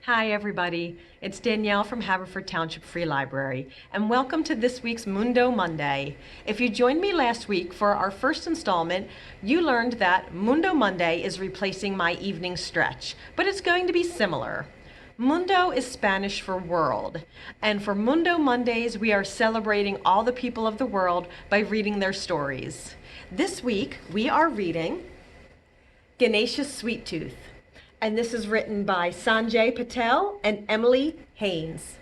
Hi everybody, it's Danielle from Haverford Township Free Library, and welcome to this week's Mundo Monday. If you joined me last week for our first installment, you learned that Mundo Monday is replacing my evening stretch, but it's going to be similar. Mundo is Spanish for world, and for Mundo Mondays we are celebrating all the people of the world by reading their stories. This week we are reading Ganesha's Sweet Tooth. And this is written by Sanjay Patel and Emily Haynes.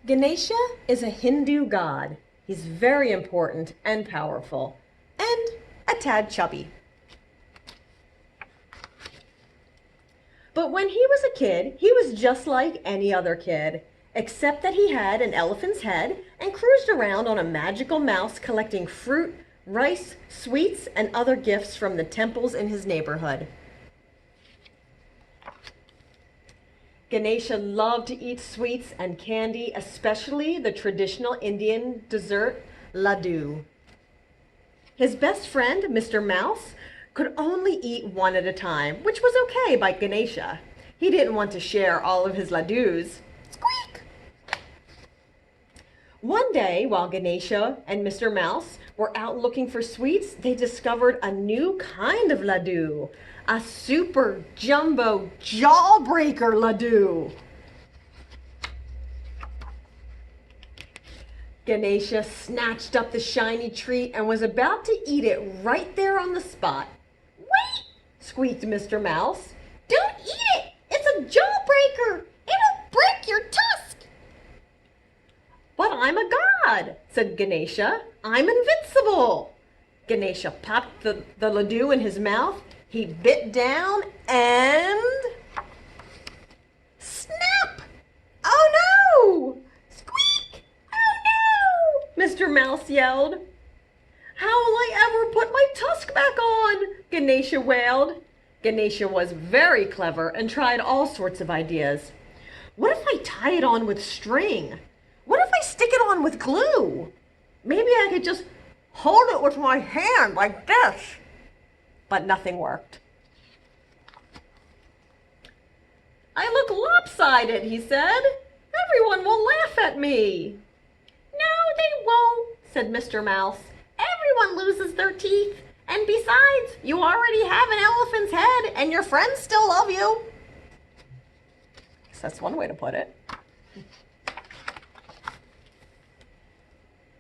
Ganesha is a Hindu god. He's very important and powerful, and a tad chubby. But when he was a kid, he was just like any other kid, except that he had an elephant's head and cruised around on a magical mouse collecting fruit, rice, sweets, and other gifts from the temples in his neighborhood. Ganesha loved to eat sweets and candy, especially the traditional Indian dessert, laddu. His best friend, Mr. Mouse, could only eat one at a time, which was okay by Ganesha. He didn't want to share all of his laddus. Squeak! One day, while Ganesha and Mr. Mouse were out looking for sweets, they discovered a new kind of laddu, a super jumbo jawbreaker laddu. Ganesha snatched up the shiny treat and was about to eat it right there on the spot. "Wait!" squeaked Mr. Mouse. "Don't eat it! It's a jawbreaker! It'll break your tusk!" "But I'm a god," said Ganesha. "I'm invincible." Ganesha popped the laddu in his mouth. He bit down and... snap! "Oh no! Squeak! Oh no!" Mr. Mouse yelled. "How will I ever put my tusk back on?" Ganesha wailed. Ganesha was very clever and tried all sorts of ideas. "What if I tie it on with string? What if I stick it on with glue? Maybe I could just hold it with my hand like this." But nothing worked. "I look lopsided," he said. "Everyone will laugh at me." "No, they won't," said Mr. Mouse. "Everyone loses their teeth. And besides, you already have an elephant's head and your friends still love you." That's one way to put it.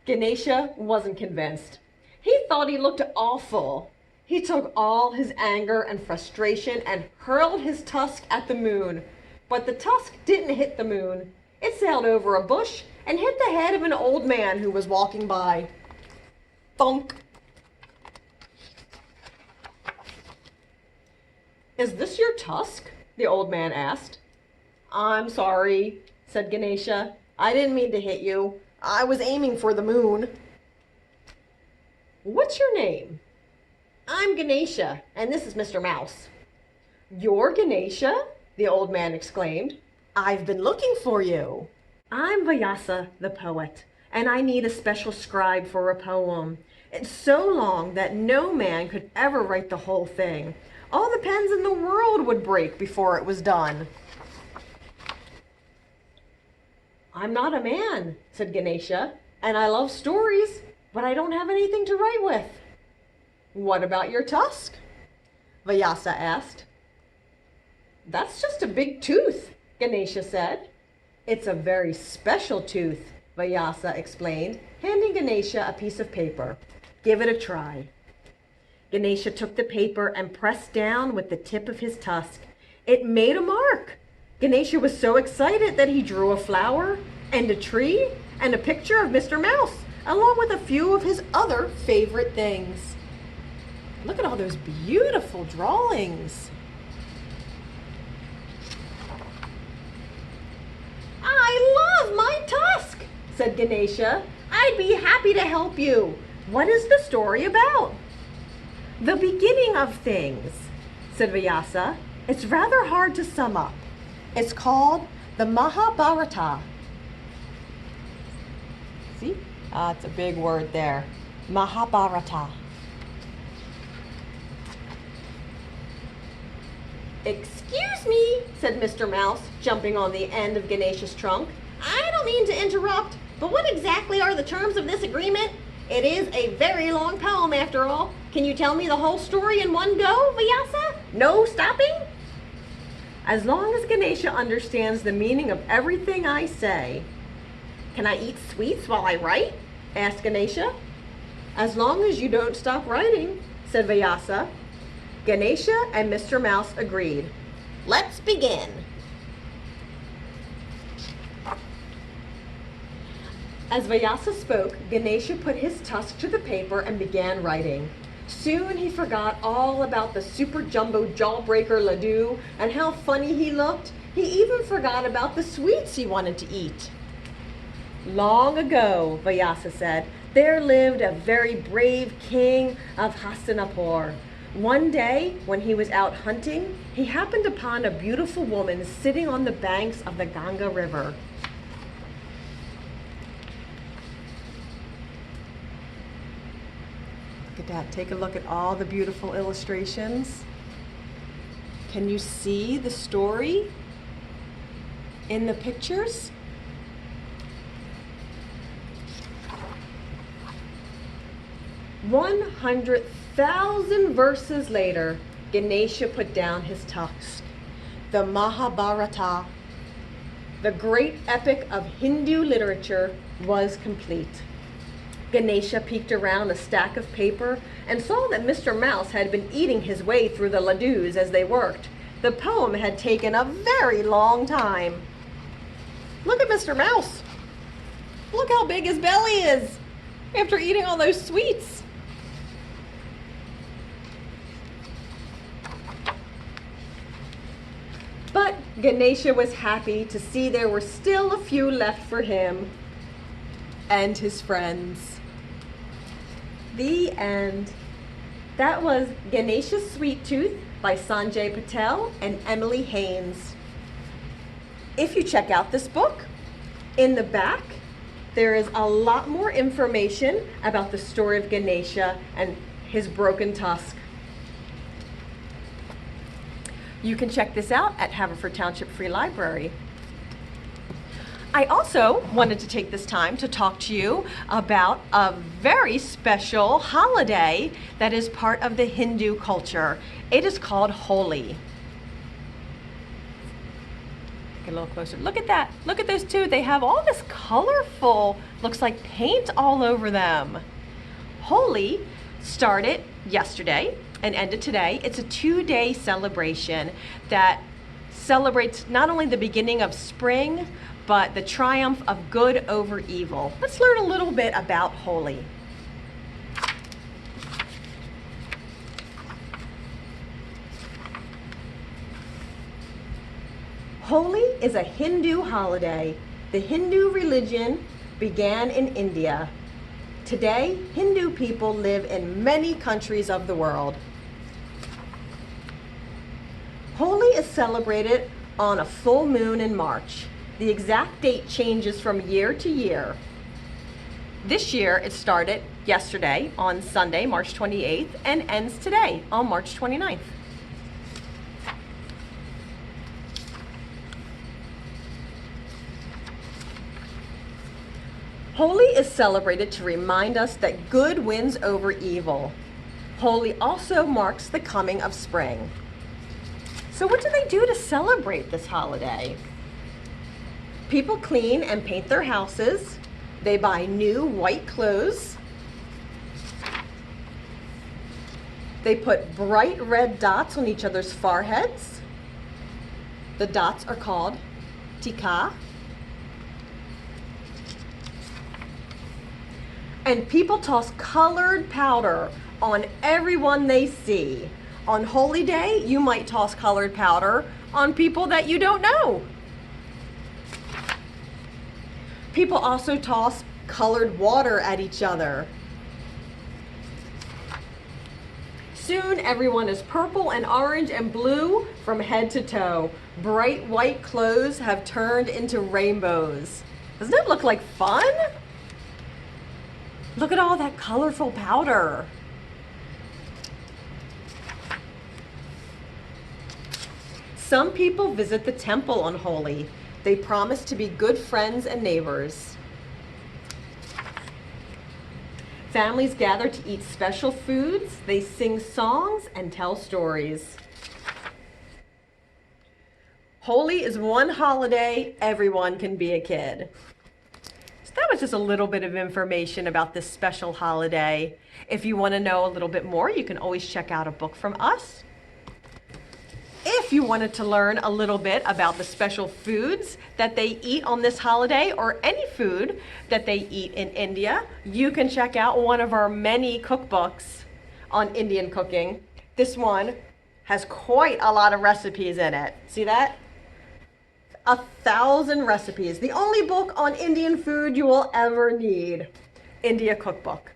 Ganesha wasn't convinced. He thought he looked awful. He took all his anger and frustration and hurled his tusk at the moon. But the tusk didn't hit the moon. It sailed over a bush and hit the head of an old man who was walking by. Thunk! "Is this your tusk?" the old man asked. "I'm sorry," said Ganesha. "I didn't mean to hit you. I was aiming for the moon." "What's your name?" "I'm Ganesha, and this is Mr. Mouse." "You're Ganesha?" the old man exclaimed. "I've been looking for you." "I'm Vyasa, the poet, and I need a special scribe for a poem. It's so long that no man could ever write the whole thing. All the pens in the world would break before it was done." "I'm not a man," said Ganesha, "and I love stories, but I don't have anything to write with." "What about your tusk?" Vyasa asked. "That's just a big tooth," Ganesha said. "It's a very special tooth," Vyasa explained, handing Ganesha a piece of paper. "Give it a try." Ganesha took the paper and pressed down with the tip of his tusk. It made a mark. Ganesha was so excited that he drew a flower and a tree and a picture of Mr. Mouse, along with a few of his other favorite things. Look at all those beautiful drawings. "I love my tusk," said Ganesha. "I'd be happy to help you. What is the story about?" "The beginning of things," said Vyasa. "It's rather hard to sum up. It's called the Mahabharata." See? It's a big word there. Mahabharata. Excuse me, said Mr. Mouse, jumping on the end of Ganesha's trunk. I don't mean to interrupt, but what exactly are the terms of this agreement? It is a very long poem after all. Can you tell me the whole story in one go, Vyasa? No stopping? As long as Ganesha understands the meaning of everything I say. Can I eat sweets while I write? Asked Ganesha. As long as you don't stop writing, said Vyasa. Ganesha and Mr. Mouse agreed. Let's begin. As Vyasa spoke, Ganesha put his tusk to the paper and began writing. Soon he forgot all about the super jumbo jawbreaker laddu and how funny he looked. He even forgot about the sweets he wanted to eat. Long ago, Vyasa said, there lived a very brave king of Hastinapur. One day, when he was out hunting, he happened upon a beautiful woman sitting on the banks of the Ganga River. Look at that. Take a look at all the beautiful illustrations. Can you see the story in the pictures? "100,000 verses later, Ganesha put down his tusk. The Mahabharata, the great epic of Hindu literature, was complete. Ganesha peeked around a stack of paper and saw that Mr. Mouse had been eating his way through the laddus as they worked. The poem had taken a very long time. Look at Mr. Mouse. Look how big his belly is after eating all those sweets. But Ganesha was happy to see there were still a few left for him and his friends. The end. That was Ganesha's Sweet Tooth by Sanjay Patel and Emily Haynes. If you check out this book, in the back, there is a lot more information about the story of Ganesha and his broken tusk. You can check this out at Haverford Township Free Library. I also wanted to take this time to talk to you about a very special holiday that is part of the Hindu culture. It is called Holi. Get a little closer. Look at that. Look at those two. They have all this colorful, looks like paint all over them. Holi started yesterday and ended today. It's a 2-day celebration that celebrates not only the beginning of spring, but the triumph of good over evil. Let's learn a little bit about Holi. Holi is a Hindu holiday. The Hindu religion began in India. Today, Hindu people live in many countries of the world. Holi is celebrated on a full moon in March. The exact date changes from year to year. This year, it started yesterday on Sunday, March 28th, and ends today on March 29th. Holi is celebrated to remind us that good wins over evil. Holi also marks the coming of spring. So what do they do to celebrate this holiday? People clean and paint their houses. They buy new white clothes. They put bright red dots on each other's foreheads. The dots are called tika. And people toss colored powder on everyone they see. On Holi Day, you might toss colored powder on people that you don't know. People also toss colored water at each other. Soon everyone is purple and orange and blue from head to toe. Bright white clothes have turned into rainbows. Doesn't it look like fun? Look at all that colorful powder. Some people visit the temple on Holi. They promise to be good friends and neighbors. Families gather to eat special foods. They sing songs and tell stories. Holi is one holiday everyone can be a kid. So that was just a little bit of information about this special holiday. If you want to know a little bit more, you can always check out a book from us. If you wanted to learn a little bit about the special foods that they eat on this holiday, or any food that they eat in India, you can check out one of our many cookbooks on Indian cooking. This one has quite a lot of recipes in it. See that? 1,000 recipes. The only book on Indian food you will ever need. India Cookbook.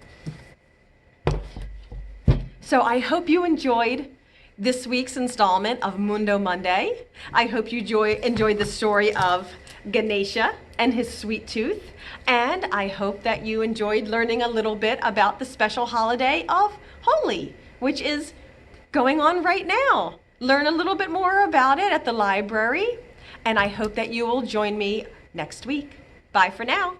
So I hope you enjoyed this week's installment of Mundo Monday. I hope you enjoyed the story of Ganesha and his sweet tooth. And I hope that you enjoyed learning a little bit about the special holiday of Holi, which is going on right now. Learn a little bit more about it at the library. And I hope that you will join me next week. Bye for now.